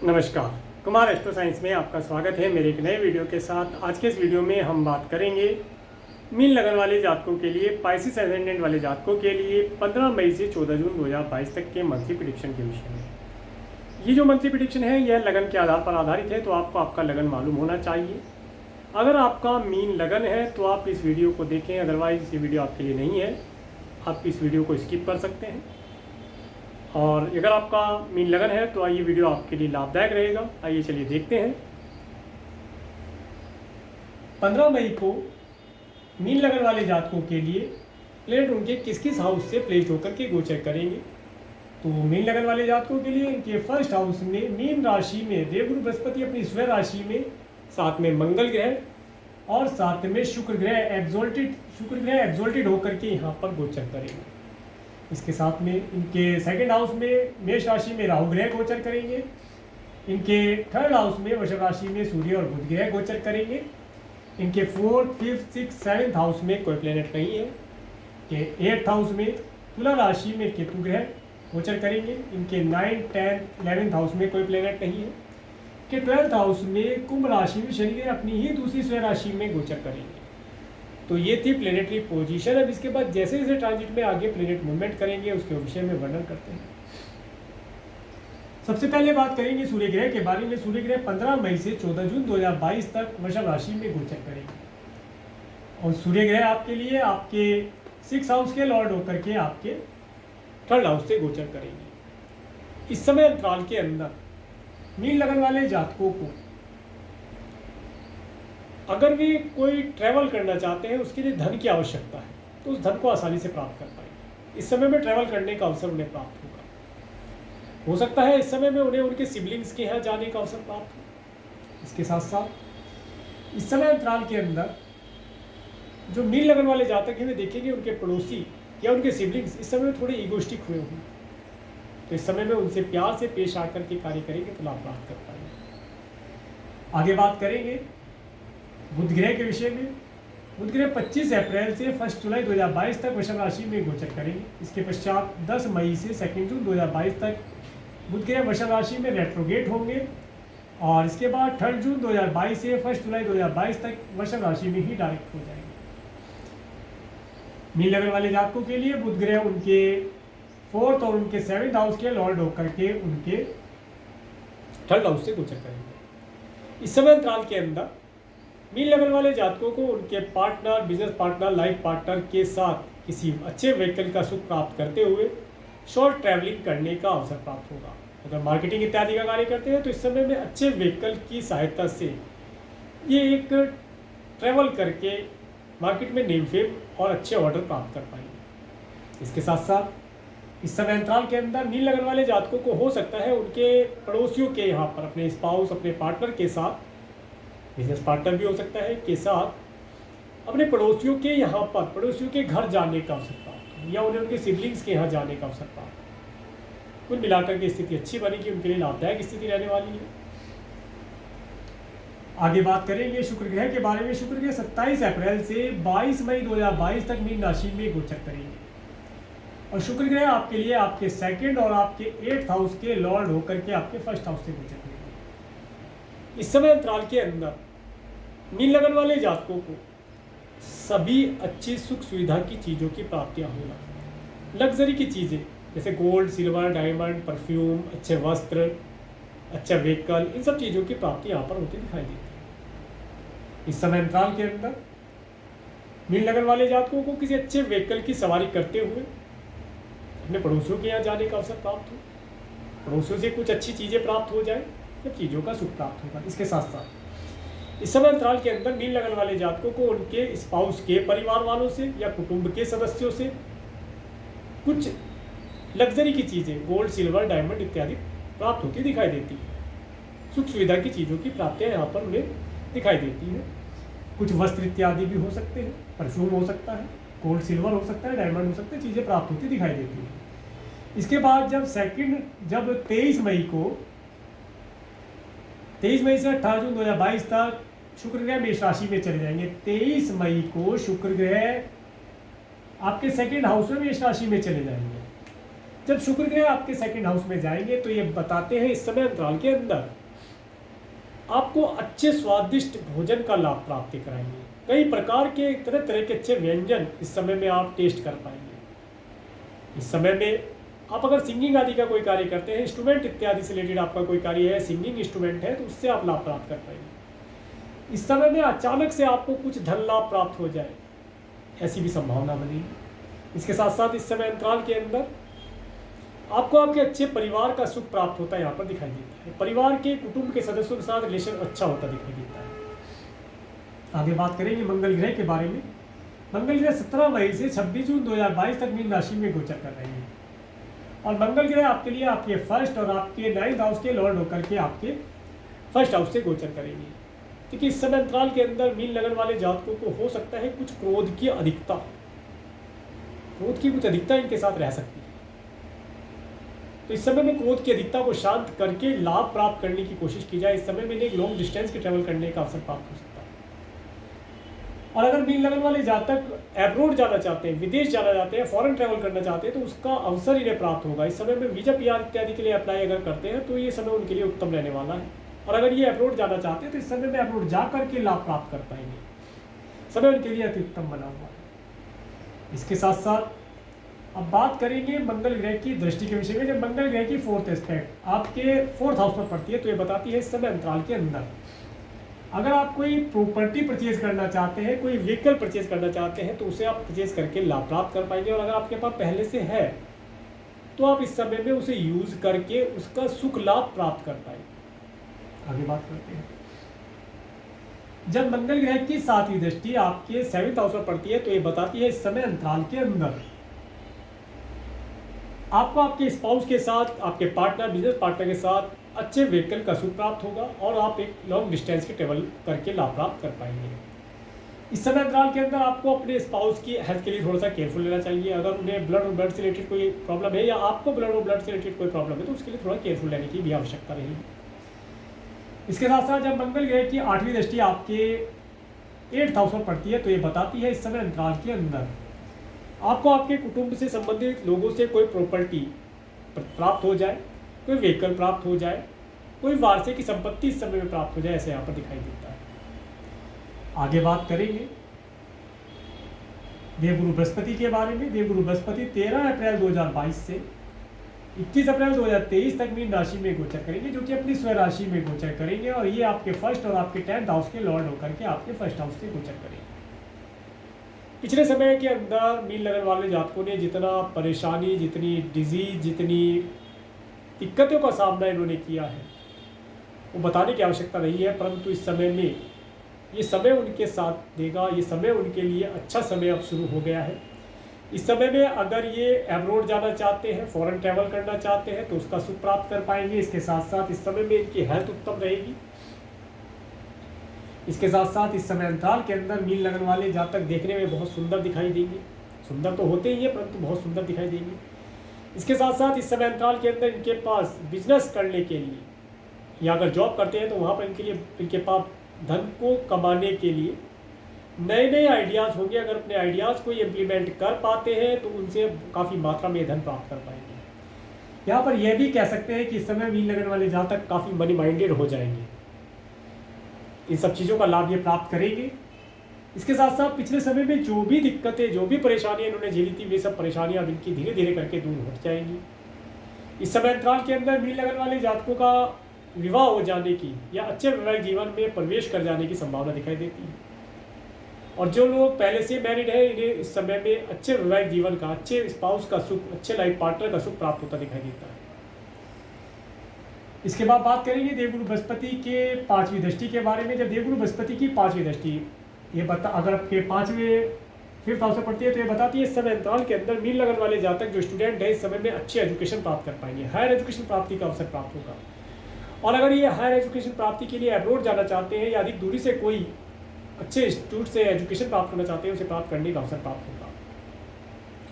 नमस्कार, Kumar astro science में आपका स्वागत है मेरे एक नए वीडियो के साथ। आज के इस वीडियो में हम बात करेंगे मीन लगन वाले जातकों के लिए, पाइसिस एसेंडेंट वाले जातकों के लिए 15 मई से 14 जून 2022 तक के मंथली प्रेडिक्शन के विषय में। ये जो मंथली प्रेडिक्शन है यह लगन के आधार पर आधारित है, तो आपको आपका लगन मालूम होना चाहिए। अगर आपका मीन लगन है तो आप इस वीडियो को देखें, अदरवाइज ये वीडियो आपके लिए नहीं है, आप इस वीडियो को स्किप कर सकते हैं। और अगर आपका मीन लगन है तो ये वीडियो आपके लिए लाभदायक रहेगा। आइए चलिए देखते हैं। 15 मई को मीन लगन वाले जातकों के लिए प्लेनेट उनके किस किस हाउस से प्लेस्ड होकर के गोचर करेंगे। तो मीन लगन वाले जातकों के लिए इनके फर्स्ट हाउस में मीन राशि में देवगुरु बृहस्पति अपनी स्वयं राशि में, साथ में मंगल ग्रह और साथ में शुक्र ग्रह एग्जॉल्टेड होकर के यहाँ पर गोचर करेंगे। इसके साथ में इनके सेकंड हाउस में मेष राशि में राहु ग्रह गोचर करेंगे। इनके थर्ड हाउस में वृषभ राशि में सूर्य और बुध ग्रह गोचर करेंगे। इनके fourth, fifth, six, seventh house में कोई प्लेनेट नहीं है। के एट्थ हाउस में तुला राशि में केतु ग्रह गोचर करेंगे। इनके 9, 10, 11th हाउस में कोई प्लेनेट नहीं है। के 12th हाउस में कुंभ राशि में शनि ग्रह अपनी ही दूसरी स्वयं राशि में गोचर करेंगे। तो ये थी प्लेनेटरी पोजीशन। अब इसके बाद जैसे जैसे ट्रांजिट में आगे प्लेनेट मूवमेंट करेंगे उसके विषय में वर्णन करते हैं। सबसे पहले बात करेंगे सूर्य ग्रह के बारे में। सूर्य ग्रह 15 मई से 14 जून 2022 तक वृषभ राशि में गोचर करेंगे और सूर्य ग्रह आपके लिए आपके 6 हाउस के लॉर्ड होकर के आपके थर्ड हाउस से गोचर करेंगे। इस समय अंतराल के अंदर मीन लगन वाले जातकों को अगर वे कोई ट्रैवल करना चाहते हैं, उसके लिए धन की आवश्यकता है, तो उस धन को आसानी से प्राप्त कर पाएंगे। इस समय में ट्रैवल करने का अवसर उन्हें प्राप्त होगा। हो सकता है इस समय में उन्हें उनके सिबलिंग्स के यहाँ जाने का अवसर प्राप्त हो। इसके साथ साथ इस समय अंतराल के अंदर जो मीन लगन वाले जातक हैं वे देखेंगे उनके पड़ोसी या उनके सिबलिंग्स इस समय में थोड़े ईगोइस्टिक हुए होंगे, तो इस समय में उनसे प्यार से पेश आकर के कार्य करेंगे तो लाभ प्राप्त कर पाएंगे। आगे बात करेंगे बुध ग्रह के विषय में। बुध ग्रह 25 अप्रैल से 1 जुलाई 2022 तक वृषभ राशि में गोचर करेंगे। इसके पश्चात 10 मई से 2 जून 2022 तक बुध ग्रह वृषभ राशि में रेट्रोगेट होंगे और इसके बाद 3 जून 2022 से 1 जुलाई 2022 तक वृषभ राशि में ही डायरेक्ट हो जाएंगे। मीन लगन वाले जातकों के लिए बुध ग्रह उनके 4th और उनके 7th हाउस के लॉर्ड होकर के उनके थर्ड हाउस से गोचर करेंगे। इस समय अंतराल के अंदर मीन लगन वाले जातकों को उनके partner, business partner, life partner के साथ किसी अच्छे व्हीकल का सुख प्राप्त करते हुए शॉर्ट ट्रैवलिंग करने का अवसर प्राप्त होगा। अगर मार्केटिंग इत्यादि का कार्य करते हैं तो इस समय में अच्छे व्हीकल की सहायता से ये एक ट्रैवल करके मार्केट में नेम फेम और अच्छे ऑर्डर प्राप्त कर पाएंगे। इसके साथ साथ इस समय अंतराल के अंदर मीन लगन वाले जातकों को हो सकता है उनके पड़ोसियों के यहाँ पर अपने स्पाउस, अपने पार्टनर के साथ, बिजनेस पार्टनर भी हो सकता है, के साथ अपने पड़ोसियों के यहाँ पर पड़ोसियों के घर जाने का अवसर प्राप्त हो या उन्हें उनके सिबलिंग्स के यहाँ जाने का अवसर प्राप्त हो। कुल मिलाकर के स्थिति अच्छी बनेगी, उनके लिए लाभदायक स्थिति रहने वाली है। आगे बात करेंगे शुक्र ग्रह के बारे में। शुक्र ग्रह 27 अप्रैल से 22 मई 2022 तक मीन राशि में गोचर करेंगे और शुक्र ग्रह आपके लिए आपके 2nd और आपके 8th हाउस के लॉर्ड होकर के आपके 1st हाउस से गोचर करेंगे। इस समय अंतराल के अंदर मीन लगन वाले जातकों को सभी अच्छी सुख सुविधा की चीज़ों की प्राप्तियां होना, लग्जरी की चीज़ें जैसे गोल्ड, सिल्वर, डायमंड, परफ्यूम, अच्छे वस्त्र, अच्छा व्हीकल, इन सब चीज़ों की प्राप्ति यहाँ पर होती दिखाई देती है। इस समय अंतराल के अंदर मीन लगन वाले जातकों को किसी अच्छे व्हीकल की सवारी करते हुए अपने पड़ोसियों के यहाँ जाने का अवसर प्राप्त हो, पड़ोसियों से कुछ अच्छी चीज़ें प्राप्त हो जाए, सब चीज़ों का सुख प्राप्त होगा। इसके साथ साथ इस समय अंतराल के अंदर मीन लगन वाले जातकों को उनके स्पाउस के परिवार वालों से या कुटुंब के सदस्यों से कुछ लग्जरी की चीज़ें, गोल्ड, सिल्वर, डायमंड इत्यादि प्राप्त होती दिखाई देती है। सुख सुविधा की चीज़ों की प्राप्तियाँ यहाँ पर उन्हें दिखाई देती है। कुछ वस्त्र इत्यादि भी हो सकते हैं, परफ्यूम हो सकता है, गोल्ड सिल्वर हो सकता है, डायमंड हो सकता है, चीज़ें प्राप्त होती दिखाई देती है। इसके बाद जब 23 मई से 18 जून 2022 तक शुक्र ग्रह मेष राशि में चले जाएंगे। 23 मई को शुक्र ग्रह आपके 2nd हाउस में मेष राशि में चले जाएंगे जब शुक्र ग्रह आपके सेकंड हाउस में जाएंगे तो ये बताते हैं इस समय अंतराल के अंदर आपको अच्छे स्वादिष्ट भोजन का लाभ प्राप्ति कराएंगे। कई प्रकार के तरह तरह के अच्छे व्यंजन इस समय में आप टेस्ट कर पाएंगे। इस समय में आप अगर सिंगिंग आदि का कोई कार्य करते हैं, इंस्ट्रूमेंट इत्यादि से रिलेटेड आपका कोई कार्य है, सिंगिंग इंस्ट्रूमेंट है, तो उससे आप लाभ प्राप्त कर पाएंगे। इस समय में अचानक से आपको कुछ धन लाभ प्राप्त हो जाए, ऐसी भी संभावना बनेगी। इसके साथ साथ इस समय अंतराल के अंदर आपको आपके अच्छे परिवार का सुख प्राप्त होता है, यहाँ पर दिखाई देता है। परिवार के कुटुंब के सदस्यों के साथ रिलेशन अच्छा होता दिखाई देता है। आगे बात करेंगे मंगल ग्रह के बारे में। मंगल ग्रह 17 मई से 26 जून 2022 तक मीन राशि में गोचर कर रहे हैं और मंगल ग्रह आपके लिए आपके फर्स्ट और आपके 9th हाउस के लॉर्ड होकर के आपके फर्स्ट हाउस से गोचर करेंगे। क्योंकि इस समय अंतराल के अंदर मीन लगन वाले जातकों को हो सकता है कुछ क्रोध की अधिकता इनके साथ रह सकती है। तो इस समय में क्रोध की अधिकता को शांत करके लाभ प्राप्त करने की कोशिश की जाए। इस समय में एक लॉन्ग डिस्टेंस के ट्रैवल करने का अवसर प्राप्त हो सकता है। और अगर मीन लगन वाले जातक एब्रोड जाना चाहते हैं, विदेश जाना चाहते हैं, फॉरेन ट्रैवल करना चाहते हैं, तो उसका अवसर इन्हें प्राप्त होगा। इस समय में वीजा पीआर इत्यादि के लिए अप्लाई अगर करते हैं तो ये समय उनके लिए उत्तम रहने वाला है। और अगर ये एब्रोड जाना चाहते हैं तो इस समय में एब्रोड जा करके लाभ प्राप्त कर पाएंगे। समय उनके लिए अति उत्तम बना हुआ है। इसके साथ साथ अब बात करेंगे मंगल ग्रह की दृष्टि के विषय में। जब मंगल ग्रह की 4th एस्पेक्ट आपके 4th हाउस पर पड़ती है तो ये बताती है इस समय अंतराल के अंदर अगर आप कोई प्रॉपर्टी परचेज करना चाहते हैं, कोई व्हीकल परचेज करना चाहते हैं, तो उसे आप परचेज करके लाभ प्राप्त कर पाएंगे। और अगर आपके पास पहले से है तो आप इस समय में उसे यूज करके उसका सुख लाभ प्राप्त कर पाएंगे। आगे बात करते हैं। जब मंगल ग्रह की 7वीं दृष्टि आपके 7th हाउस पर पड़ती है तो ये बताती है इस समय अंतराल के अंदर आपको आपके स्पाउस के साथ, आपके पार्टनर, बिजनेस पार्टनर के साथ अच्छे व्हीकल का सुख प्राप्त होगा और आप एक लॉन्ग डिस्टेंस के ट्रेवल करके लाभ प्राप्त कर पाएंगे। इस समय अंतराल के अंदर आपको अपने स्पाउस की हेल्थ के लिए थोड़ा सा केयरफुल लेना चाहिए। अगर उन्हें ब्लड और ब्लड से रिलेटेड कोई प्रॉब्लम है या आपको ब्लड और ब्लड से रिलेटेड कोई प्रॉब्लम है तो उसके लिए थोड़ा केयरफुल लेने की भी आवश्यकता रहेगी। इसके साथ साथ जब मंगल ग्रह की 8वीं दृष्टि आपके 8th हाउस पर पड़ती है तो ये बताती है इस समय अंतराल के अंदर आपको आपके कुटुंब से संबंधित लोगों से कोई प्रॉपर्टी प्राप्त हो जाए, कोई व्हीकल प्राप्त हो जाए, कोई वारसे की संपत्ति इस समय में प्राप्त हो जाए, ऐसे यहाँ पर दिखाई देता है। आगे बात करेंगे देवगुरु बृहस्पति के बारे में। देवगुरु बृहस्पति 13 अप्रैल 2022 से 21 अप्रैल 2023 तक मीन राशि में गोचर करेंगे, जो कि अपनी स्व राशि में गोचर करेंगे और ये आपके फर्स्ट और आपके 10th हाउस के लॉर्ड होकर के आपके फर्स्ट हाउस से गोचर करेंगे। पिछले समय के अंदर मीन लगन वाले जातकों ने जितना परेशानी, जितनी डिजीज, जितनी दिक्कतों का सामना इन्होंने किया है वो बताने की आवश्यकता नहीं है, परंतु इस समय में ये समय उनके साथ देगा। ये समय उनके लिए अच्छा समय अब शुरू हो गया है। इस समय में अगर ये एब्रोड जाना चाहते हैं, फॉरेन ट्रैवल करना चाहते हैं तो उसका सुख प्राप्त कर पाएंगे। इसके साथ साथ इस समय में इनकी हेल्थ उत्तम रहेगी। इसके साथ साथ इस समय अंतराल के अंदर मीन लगन वाले जातक देखने में बहुत सुंदर दिखाई देंगे। सुंदर तो होते ही है परंतु बहुत सुंदर दिखाई देंगे। इसके साथ साथ इस समय अंतराल के अंदर इनके पास बिजनेस करने के लिए या अगर जॉब करते हैं तो वहाँ पर इनके पास धन को कमाने के लिए नए नए आइडियाज़ होंगे। अगर अपने आइडियाज़ को इम्प्लीमेंट कर पाते हैं तो उनसे काफ़ी मात्रा में धन प्राप्त कर पाएंगे। यहाँ पर यह भी कह सकते हैं कि इस समय मीन लगन वाले जातक काफ़ी मनी माइंडेड हो जाएंगे। इन सब चीज़ों का लाभ ये प्राप्त करेंगे। इसके साथ साथ पिछले समय में जो भी दिक्कतें, जो भी परेशानियां इन्होंने झेली थी, वे सब परेशानियां इनकी धीरे धीरे करके दूर हो जाएंगी। इस समय अंतराल के अंदर मीन लगन वाले जातकों का विवाह हो जाने की या अच्छे वैवाहिक जीवन में प्रवेश कर जाने की संभावना दिखाई देती है। और जो लोग पहले से मैरिड है इन्हें इस समय में अच्छे वैवाहिक जीवन का, अच्छे स्पाउस का सुख, अच्छे लाइफ पार्टनर का सुख प्राप्त होता दिखाई देता है। इसके बाद बात करेंगे देवगुरु बृहस्पति के 5वीं दृष्टि के बारे में। जब देवगुरु बृहस्पति की 5वीं दृष्टि ये अगर आपके 5th हाउस से पड़ती है तो ये बताती है इस समय अंतराल के अंदर मीन लगन वाले जातक जो स्टूडेंट है इस समय में अच्छी एजुकेशन प्राप्त कर पाएंगे। हायर एजुकेशन प्राप्ति का अवसर प्राप्त होगा। और अगर ये हायर एजुकेशन प्राप्ति के लिए एब्रोड जाना चाहते हैं या अधिक दूरी से कोई अच्छे इंस्टीट्यूट से एजुकेशन प्राप्त करना चाहते हैं उसे प्राप्त करने का अवसर प्राप्त होगा।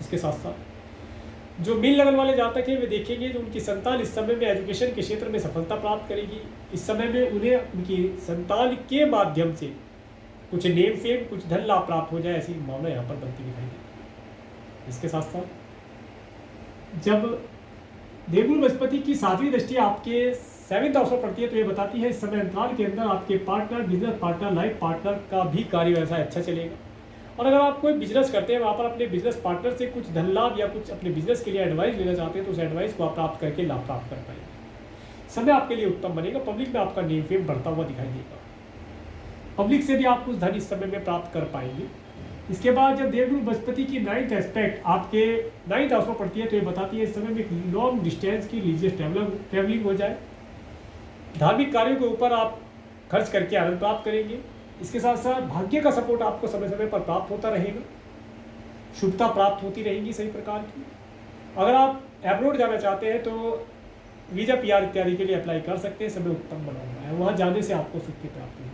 इसके साथ साथ जो मीन लगन वाले जातक हैं वे देखेंगे जो उनकी संतान इस समय में एजुकेशन के क्षेत्र में सफलता प्राप्त करेगी। इस समय में उन्हें उनकी संतान के माध्यम से कुछ नेम फेम, कुछ धन लाभ प्राप्त हो जाए, ऐसी भावना यहाँ पर बनती दिखाई देगी। इसके साथ साथ जब देवगुरु बृहस्पति की 7वीं दृष्टि आपके 7th हाउस पर पड़ती है, तो ये बताती है इस समय अंतराल के अंदर आपके partner, business partner, life partner का भी कार्य व्यवसाय अच्छा चलेगा। और अगर आप कोई बिजनेस करते हैं, वहाँ पर अपने बिजनेस पार्टनर से कुछ धन लाभ या कुछ अपने बिजनेस के लिए एडवाइस लेना चाहते हैं, तो उस एडवाइस को आप प्राप्त करके लाभ प्राप्त कर पाएंगे। समय आपके लिए उत्तम बनेगा। पब्लिक में आपका नेम फेम बढ़ता हुआ दिखाई देगा। पब्लिक से भी आप कुछ धन इस समय में प्राप्त कर पाएंगे। इसके बाद जब देवगुरु बृहस्पति की 9th एस्पेक्ट आपके 9th हाउस में पड़ती है, तो ये बताती है इस समय में लॉन्ग डिस्टेंस की रिलीजियस ट्रैवलिंग हो जाए। धार्मिक कार्यों के ऊपर आप खर्च करके आनंद प्राप्त करेंगे। इसके साथ साथ भाग्य का सपोर्ट आपको समय समय पर प्राप्त होता रहेगा। शुभता प्राप्त होती रहेगी सही प्रकार की। अगर आप एब्रोड जाना चाहते हैं तो वीजा, पीआर इत्यादि के लिए अप्लाई कर सकते हैं। समय उत्तम बना हुआ है, वहाँ जाने से आपको सुख की प्राप्ति है।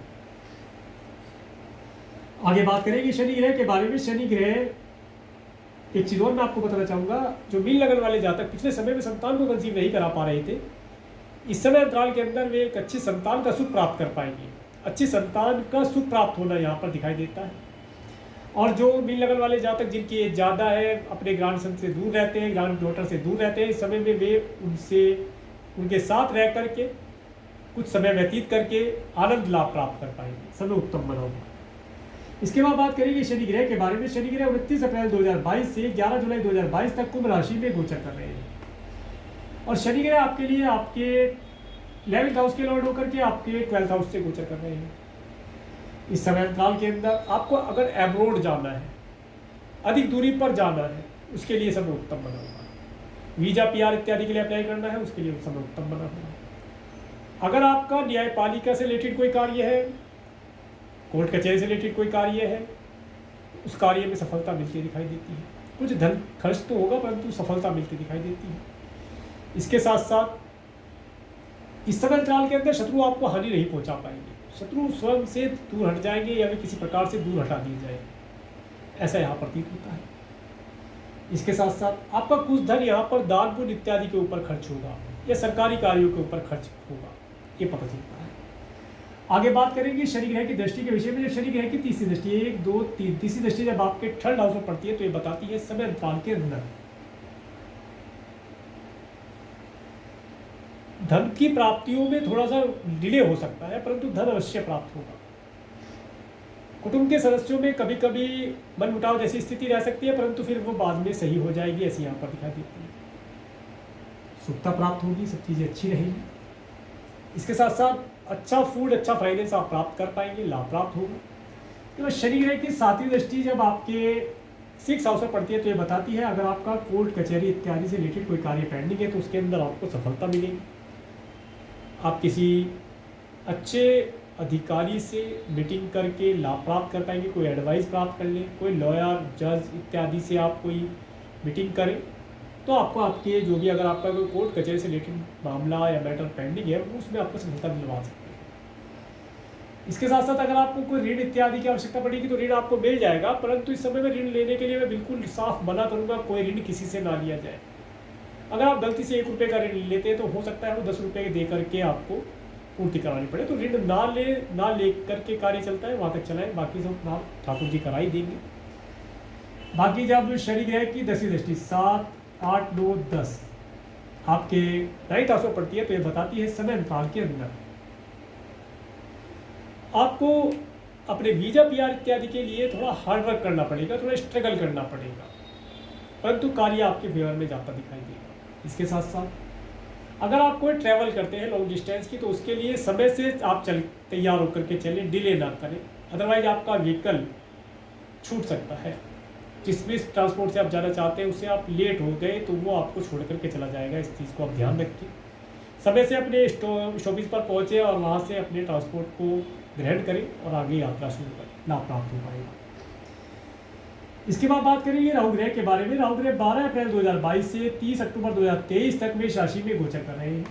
आगे बात करेंगे शनि ग्रह के बारे में। शनि ग्रह एक चीज़ और मैं आपको बताना चाहूँगा, जो मीन लगन वाले जातक पिछले समय में संतान को कंसीव नहीं करा पा रहे थे, इस समय अंतराल के अंदर वे एक अच्छी संतान का सुख प्राप्त कर पाएंगे। अच्छी संतान का सुख प्राप्त होना यहाँ पर दिखाई देता है। और जो मीन लगन वाले जातक जिनकी एज ज़्यादा है, अपने ग्रैंड सन से दूर रहते हैं, ग्रैंड डॉटर से दूर रहते हैं, इस समय में वे उनके साथ रह करके कुछ समय व्यतीत करके आनंद लाभ प्राप्त कर पाएंगे। समय उत्तम बना हुआ। इसके बाद बात करेंगे शनि ग्रह के बारे में। शनि ग्रह 29 अप्रैल 2022 से 11 जुलाई 2022 तक कुंभ राशि में गोचर कर रहे हैं। और शनि ग्रह आपके लिए आपके 11th हाउस के लॉर्ड होकर के आपके 12th हाउस से गोचर कर रहे हैं। इस समय अंतराल के अंदर आपको अगर एब्रोड जाना है, अधिक दूरी पर जाना है, उसके लिए समय उत्तम बना हुआ है। वीजा, पीआर इत्यादि के लिए अप्लाई करना है, उसके लिए समय उत्तम बना हुआ है। अगर आपका न्यायपालिका से रिलेटेड कोई कार्य है, कोर्ट कचहरी से रिलेटेड कोई कार्य है, उस कार्य में सफलता मिलती दिखाई देती है। कुछ धन खर्च तो होगा, परंतु सफलता मिलती दिखाई देती है। इसके साथ साथ इस समय अंतराल के अंदर शत्रु आपको हानि नहीं पहुंचा पाएंगे। शत्रु स्वयं से दूर हट जाएंगे या वे किसी प्रकार से दूर हटा दिए जाएंगे, ऐसा यहाँ प्रतीत होता है। इसके साथ साथ आपका कुछ धन यहाँ पर दान पुण्य इत्यादि के ऊपर खर्च होगा या सरकारी कार्यों के ऊपर खर्च होगा, ये पता चलता है। आगे बात करेंगे शनि ग्रह की दृष्टि के विषय में। जब शनि ग्रह की तीसरी दृष्टि, 1, 2, 3 तीसरी दृष्टि जब आपके 3rd हाउस में पड़ती है, तो ये बताती है समय अंतराल के अंदर धन की प्राप्तियों में थोड़ा सा डिले हो सकता है, परंतु धन अवश्य प्राप्त होगा। कुटुंब के सदस्यों में कभी कभी मनमुटाव जैसी स्थिति रह सकती है, परंतु फिर वो बाद में सही हो जाएगी, ऐसी यहाँ पर दिखाई देती है। सुखता प्राप्त होगी, सब चीज़ें अच्छी रहेगी। इसके साथ साथ अच्छा फूड, अच्छा फाइनेंस आप प्राप्त कर पाएंगे, लाभ प्राप्त होगा। तो शनि ग्रह की 7वीं दृष्टि जब आपके 6th हाउस पर पड़ती है, तो ये बताती है अगर आपका कोर्ट कचहरी इत्यादि से रिलेटेड कोई कार्य पेंडिंग है, तो उसके अंदर आपको सफलता मिलेगी। आप किसी अच्छे अधिकारी से मीटिंग करके लाभ प्राप्त कर पाएंगे, कोई एडवाइस प्राप्त कर लें, कोई लॉयर, जज इत्यादि से आप कोई मीटिंग करें, तो आपको आपके जो भी अगर आपका कोई कोर्ट कचहरी से रिलेटेड मामला या मैटर पेंडिंग है, उसमें आपको सफलता दिलवा सकते हैं। इसके साथ साथ अगर आपको कोई ऋण इत्यादि की आवश्यकता पड़ेगी, तो ऋण आपको मिल जाएगा, परंतु इस समय में ऋण लेने के लिए मैं बिल्कुल साफ मना करूँगा, कोई ऋण किसी से ना लिया जाए। अगर आप गलती से 1 रुपये का ऋण लेते हैं, तो हो सकता है वो 10 रुपये दे करके आपको पूर्ति करानी पड़े। तो ऋण ना ले करके कार्य चलता है, वहाँ तक चलाएं, बाकी सब आप ठाकुर जी करा ही देंगे। बाकी जब शनि ग्रह की 10वीं दृष्टि 7, 8, 9, 10 आपके 9th हाउस में पड़ती है, तो ये बताती है समय अंतराल के अंदर आपको अपने वीजा, पीआर इत्यादि के लिए थोड़ा हार्डवर्क करना पड़ेगा, थोड़ा स्ट्रगल करना पड़ेगा, परंतु कार्य आपके फेवर में जाता दिखाई देगा। इसके साथ साथ अगर आप कोई ट्रैवल करते हैं लॉन्ग डिस्टेंस की, तो उसके लिए समय से आप तैयार होकर के चलें, डिले ना करें, अदरवाइज आपका व्हीकल छूट सकता है। जिस भी ट्रांसपोर्ट से आप जाना चाहते हैं उससे आप लेट हो गए, तो वो आपको छोड़ करके चला जाएगा। इस चीज़ को आप ध्यान रखिए। समय से अपने स्टॉपेज पर पहुँचे और वहाँ से अपने ट्रांसपोर्ट को ग्रहण करें और आगे यात्रा शुरू करें, लाभ प्राप्त हो पाएगा। इसके बाद बात करेंगे राहु ग्रह के बारे में। राहु ग्रह 12 अप्रैल 2022 से 30 अक्टूबर 2023 तक मेष राशि में गोचर कर रहे हैं।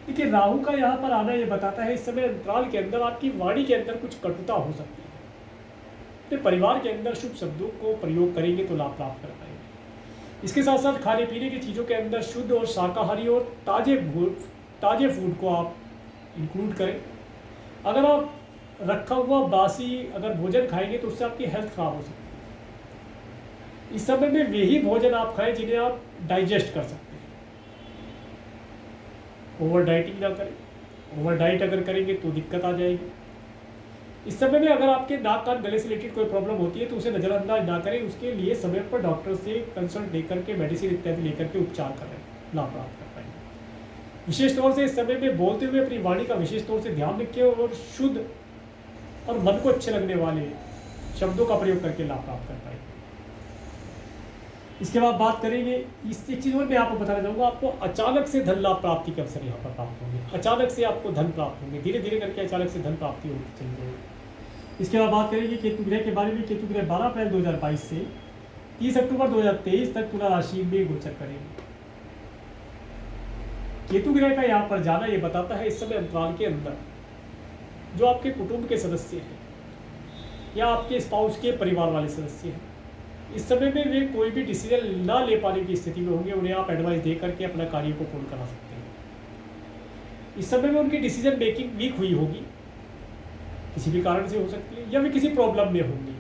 देखिए, राहु का यहाँ पर आना ये बताता है इस समय अंतराल के अंदर आपकी वाणी के अंदर कुछ कटुता हो सकती है। अपने परिवार के अंदर शुभ शब्दों को प्रयोग करेंगे तो लाभ प्राप्त कर पाएंगे। इसके साथ साथ खाने पीने की चीज़ों के अंदर शुद्ध और शाकाहारी और ताजे फूड को आप इंक्लूड करें। अगर आप रखा हुआ बासी अगर भोजन खाएंगे तो उससे आपकी हेल्थ खराब हो सकती है। इस समय में वही भोजन आप खाएं जिन्हें आप डाइजेस्ट कर सकते हैं। ओवर डाइटिंग ना करें, ओवर डाइट अगर करेंगे तो दिक्कत आ जाएगी। इस समय में अगर आपके नाक कान गले से रिलेटेड कोई प्रॉब्लम होती है तो उसे नज़रअंदाज ना करें, उसके लिए समय पर डॉक्टर से कंसल्ट लेकर के मेडिसिन इत्यादि लेकर के उपचार करें, लाभ प्राप्त कर पाएंगे। विशेष तौर से इस समय में बोलते हुए अपनी वाणी का विशेष तौर से ध्यान रखें और शुद्ध और मन को अच्छे लगने वाले शब्दों का प्रयोग करके लाभ प्राप्त कर पाएंगे। इसके बाद बात करेंगे इस एक चीज़ और मैं आपको बताना चाहूँगा, आपको अचानक से धन लाभ प्राप्ति के अवसर यहाँ पर प्राप्त होंगे, अचानक से आपको धन प्राप्त होंगे, धीरे धीरे करके अचानक से धन प्राप्ति होती चली जाएगी। इसके बाद बात करेंगे केतु ग्रह के बारे में। केतु ग्रह 12 अप्रैल 2022 से 30 अक्टूबर 2023 तक तुला राशि में गोचर करेंगे। केतु ग्रह का यहाँ पर जाना ये बताता है इस समय अंतराल के अंदर जो आपके कुटुंब के सदस्य हैं या आपके स्पाउस के परिवार वाले सदस्य हैं, इस समय में वे कोई भी डिसीजन ना ले पाने की स्थिति में होंगे, उन्हें आप एडवाइस दे करके अपना कार्य को पूर्ण करा सकते हैं। इस समय में उनकी डिसीजन मेकिंग वीक हुई होगी, किसी भी कारण से हो सकती है, या वे किसी प्रॉब्लम में होंगे,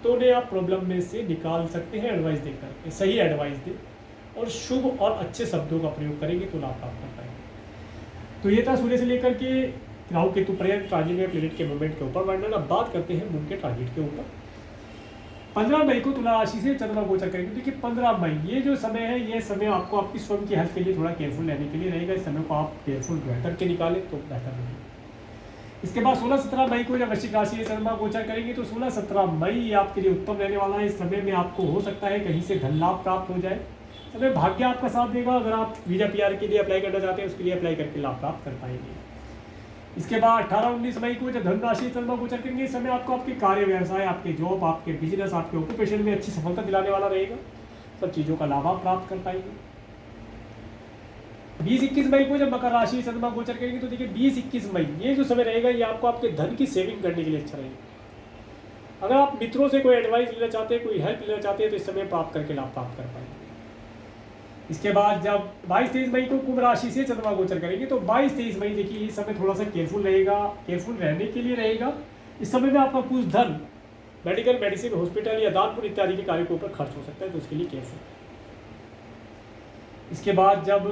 तो उन्हें आप प्रॉब्लम में से निकाल सकते हैं एडवाइस देकर, सही एडवाइस दें और शुभ और अच्छे शब्दों का प्रयोग करेंगे तो लाभ प्राप्त कर पाएंगे। तो ये था सूर्य से लेकर के राहु केतु पर्यंत ट्रांजिट में प्लेनेट के मूवमेंट के ऊपर वर्णन। अब बात करते हैं मून के ट्रांजिट के ऊपर। 15 मई को तुला राशि से चंद्रमा गोचर करेंगे। देखिए 15 मई ये जो समय है, ये समय आपको आपकी स्वयं की हेल्थ के लिए थोड़ा केयरफुल रहने के लिए रहेगा। इस समय को आप केयरफुल बेहतर के निकालें तो बेहतर रहेगा। इसके बाद 16-17 मई को जब वृश्चिक राशि से चंद्रमा गोचर करेंगे तो 16-17 मई आपके लिए उत्तम रहने वाला है। इस समय में आपको हो सकता है कहीं से धन लाभ प्राप्त हो जाए, समय भाग्य आपका साथ देगा। अगर आप वीजा पीआर के लिए अप्लाई करना चाहते हैं उसके लिए अप्लाई करके लाभ प्राप्त कर पाएंगे। इसके बाद 18-19 मई को जब धन राशि चंद्रमा गोचर करेंगे, इस समय आपको आपके कार्य व्यवसाय, आपके जॉब, आपके बिजनेस, आपके ऑक्यूपेशन में अच्छी सफलता दिलाने वाला रहेगा। सब चीज़ों का लाभ आप प्राप्त कर पाएंगे। 20-21 मई को जब मकर राशि चंद्रमा गोचर करेंगे तो देखिए 20-21 मई ये जो समय रहेगा ये आपको आपके धन की सेविंग करने के लिए अच्छा रहेगा। अगर आप मित्रों से कोई एडवाइस लेना चाहते हैं, कोई हेल्प लेना चाहते हैं तो इस समय प्राप्त करके लाभ प्राप्त कर पाएंगे। इसके बाद जब 22-23 मई को कुंभ राशि से चंद्रमा गोचर करेंगे तो 22-23 मई देखिए इस समय थोड़ा सा केयरफुल रहेगा, केयरफुल रहने के लिए रहेगा। इस समय में आपका कुछ धन मेडिकल, मेडिसिन, हॉस्पिटल या दान पुण्य इत्यादि के कार्यों के ऊपर खर्च हो सकता है, तो उसके लिए केयरफुल। इसके बाद जब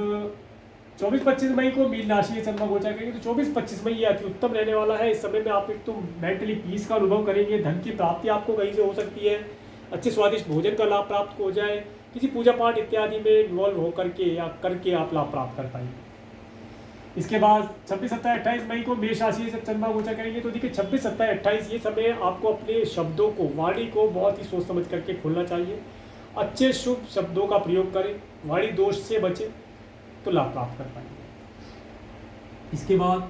24-25 मई को मीन राशि से चंद्रमा गोचर करेंगे तो 24-25 मई ये अति उत्तम रहने वाला है। इस समय में आप एक तो मेंटली पीस का अनुभव करेंगे, धन की प्राप्ति आपको कहीं से हो सकती है, अच्छे स्वादिष्ट भोजन का लाभ प्राप्त हो जाए, किसी पूजा पाठ इत्यादि में इन्वॉल्व होकर के या करके आप लाभ प्राप्त कर पाएंगे। इसके बाद 26-27-28 मई को मेष राशि से चंद्रमा गोचर करेंगे तो देखिए 26-27-28 ये समय आपको अपने शब्दों को, वाणी को बहुत ही सोच समझ करके खोलना चाहिए। अच्छे शुभ शब्दों का प्रयोग करें, वाणी दोष से बचें तो लाभ प्राप्त कर पाएंगे। इसके बाद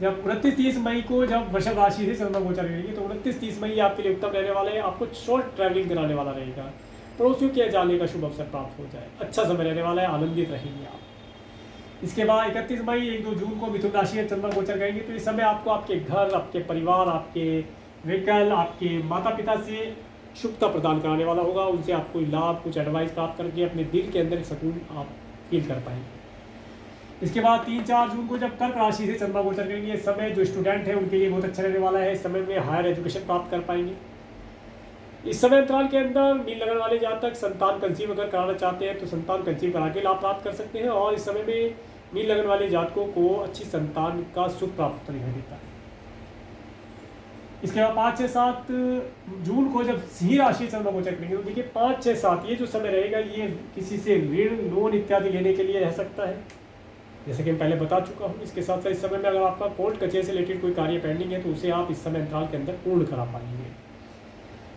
जब 29-30 मई को जब वृषभ राशि से चंद्रमा गोचर करेंगे तो 29-30 मई आपके लिए उत्तम रहने वाला है। आपको शॉर्ट ट्रैवलिंग कराने वाला रहेगा, पड़ोसियों के जाने का शुभ अवसर प्राप्त हो जाए, अच्छा समय रहने वाला है, आनंदित रहेंगे आप। इसके बाद 31 मई 1-2 जून को मिथुन राशि में चंद्रमा गोचर करेंगे तो इस समय आपको आपके घर, आपके परिवार, आपके व्हीकल, आपके माता पिता से शुभता प्रदान कराने वाला होगा। उनसे आप कोई लाभ, कुछ एडवाइस प्राप्त करके अपने दिल के अंदर सुकून आप फील कर पाएंगे। इसके बाद 3-4 जून को जब कर्क राशि से चंद्रमा गोचर करेंगे, इस समय जो स्टूडेंट है उनके लिए बहुत अच्छा रहने वाला है। इस समय में हायर एजुकेशन प्राप्त कर पाएंगे। इस समय अंतराल के अंदर मीन लगन वाले जातक संतान कंसीव अगर कराना चाहते हैं तो संतान कंसीव करा के लाभ प्राप्त कर सकते हैं। और इस समय में मीन लगन वाले जातकों को अच्छी संतान का सुख प्राप्त दिखाई देता है। इसके बाद 5-6-7 जून को जब सिंह राशि चंद्रमा गोचर करेंगे तो देखिए 5-6-7 ये जो समय रहेगा ये किसी से ऋण, लोन इत्यादि लेने के लिए रह सकता है, जैसे कि मैं पहले बता चुका हूँ। इसके साथ साथ इस समय में अगर आपका कोर्ट कचहरी से रिलेटेड कोई कार्य पेंडिंग है तो उसे आप इस समय अंतराल के अंदर पूर्ण करा पाएंगे।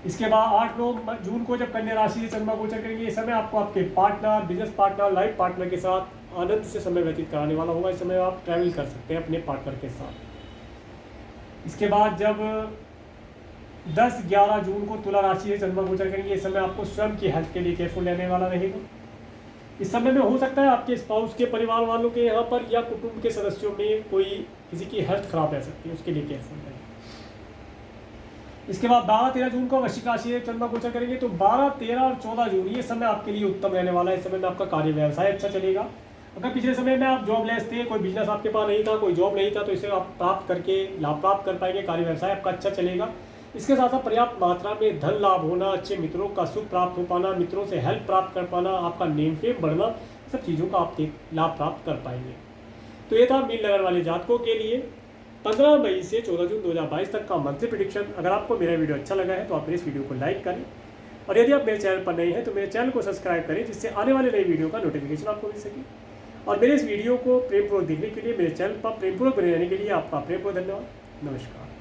इसके बाद 8 जून को जब कन्या राशि से चंद्रमा गोचर करेंगे, इस समय आपको आपके partner, business partner, life partner के साथ आनंद से समय व्यतीत कराने वाला होगा। इस समय आप ट्रैवल कर सकते हैं अपने पार्टनर के साथ। इसके बाद जब 10-11 जून को तुला राशि से चंद्रमा गोचर करेंगे, इस समय आपको स्वयं की हेल्थ के लिए केयरफुल रहने वाला रहेगा। इस समय में हो सकता है आपके स्पाउस के परिवार वालों के यहाँ पर या कुटुंब के सदस्यों में कोई किसी की हेल्थ खराब रह सकती है, उसके लिए केयरफुल रहेगा। इसके बाद 12-13 जून को वृश्चिक राशि से चंद्रमा गोचर करेंगे तो 12, 13 और 14 जून ये समय आपके लिए उत्तम रहने वाला है। इस समय में आपका कार्य व्यवसाय अच्छा चलेगा। अगर पिछले समय में आप जॉबलेस थे, कोई बिजनेस आपके पास नहीं था, कोई जॉब नहीं था, तो इसे आप प्राप्त करके लाभ प्राप्त कर पाएंगे, कार्य व्यवसाय आपका अच्छा चलेगा। इसके साथ साथ पर्याप्त मात्रा में धन लाभ होना, अच्छे मित्रों का सुख प्राप्त हो पाना, मित्रों से हेल्प प्राप्त कर पाना, आपका नेम फेम बढ़ना, सब चीज़ों का आप लाभ प्राप्त कर पाएंगे। तो ये था मीन लगन वाले जातकों के लिए 15 मई से 14 जून 2022 तक का मंथली प्रेडिक्शन। अगर आपको मेरा वीडियो अच्छा लगा है तो आप मेरे इस वीडियो को लाइक करें, और यदि आप मेरे चैनल पर नए हैं तो मेरे चैनल को सब्सक्राइब करें, जिससे आने वाले नई वीडियो का नोटिफिकेशन आपको मिल सके। और मेरे इस वीडियो को प्रेमपूर्वक देखने के लिए, मेरे चैनल पर प्रेमपूर्वक बने रहने के लिए आपका प्रेमपूर्वक धन्यवाद। नमस्कार।